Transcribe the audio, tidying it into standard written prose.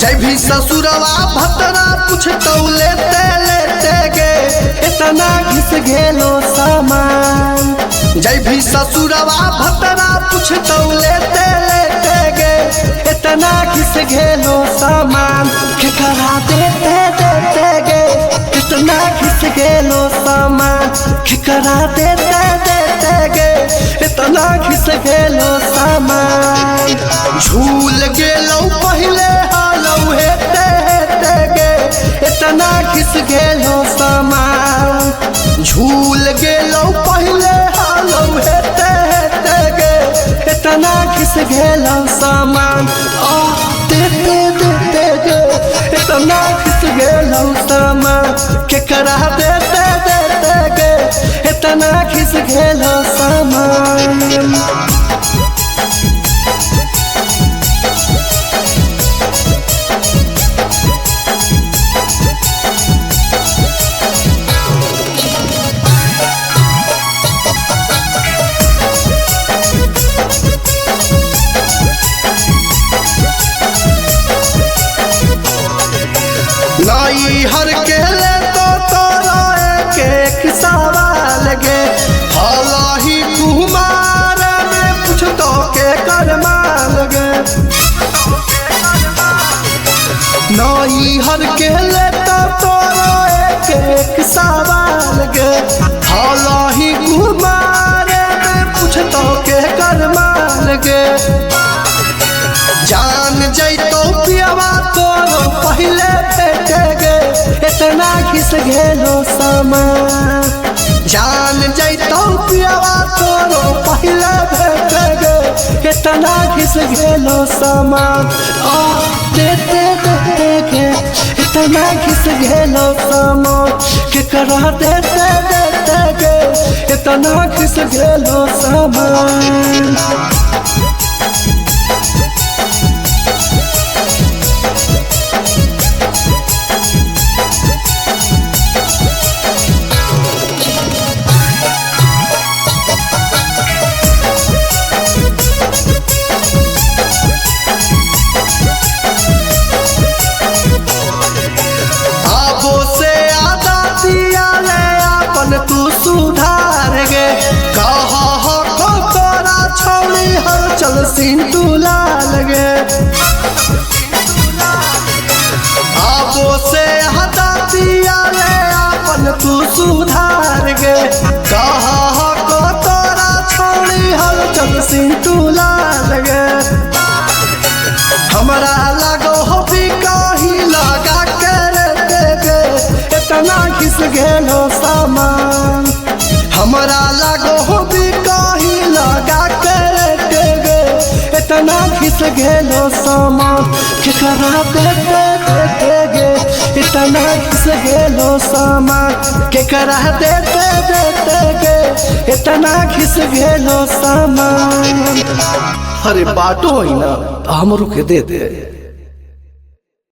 जय भी ससुरवा भतरा पूछतौ लेते लेते गे इतना घिस गेलो सामान। जय भी ससुरवा भतरा पूछतौ लेते लेते गे इतना घिस गेलो सामान। केकरा देते देते गे इतना घिस गेलो सामान। केकरा देते देते गे इतना घिस गेलो सामान। झूल गेलो पहले हालौ हेते हेते गे इतना घिस गेलो सामान। झूल गेलो पहले हालौ हेते हेते गे इतना घिस गेलो सामान। देते देते गे इतना घिस गेलो सामान। केकरा देते देते गे इतना घिस गेलो सामान। नाई हर के ले तो तोरा एक सवाल गे हाला ही कुमार में पूछ तो के करमाल गे। नाई हर के ले तो तोरा एक सवाल गे हाला ही कुमार में पूछ तो के करमाल गे। जान जैतो पियवा तोरो पहले भेटे गे इतना घिस गेलो सामान। जान जैतो पियवा तोरो पहले भेटे गे इतना घिस गेलो सामान। देते देते गे इतना घिस गेलो सामान। केकरा देते देते गे इतना घिस गेलो सामान। तू सुधार गे कहा हो तोरा छौली हर चल सिंटू लाल गे। आबो से हटा दिया ले अपन तू सुधार गे कहा हो तोरा छौली हर चल सिंटू लाल गे। हमरा लगो हो भी कहीं लगा कर दे गे इतना घिस गेलो सामान। हमरा लगो हो भी कहीं लगा कर दे गे इतना घिस गेलो सामान। केकरा देते देते गे इतना घिस गेलो सामान। केकरा देते देते गे इतना घिस गेलो सामान। अरे बाटो ही ना हमरो के दे दे।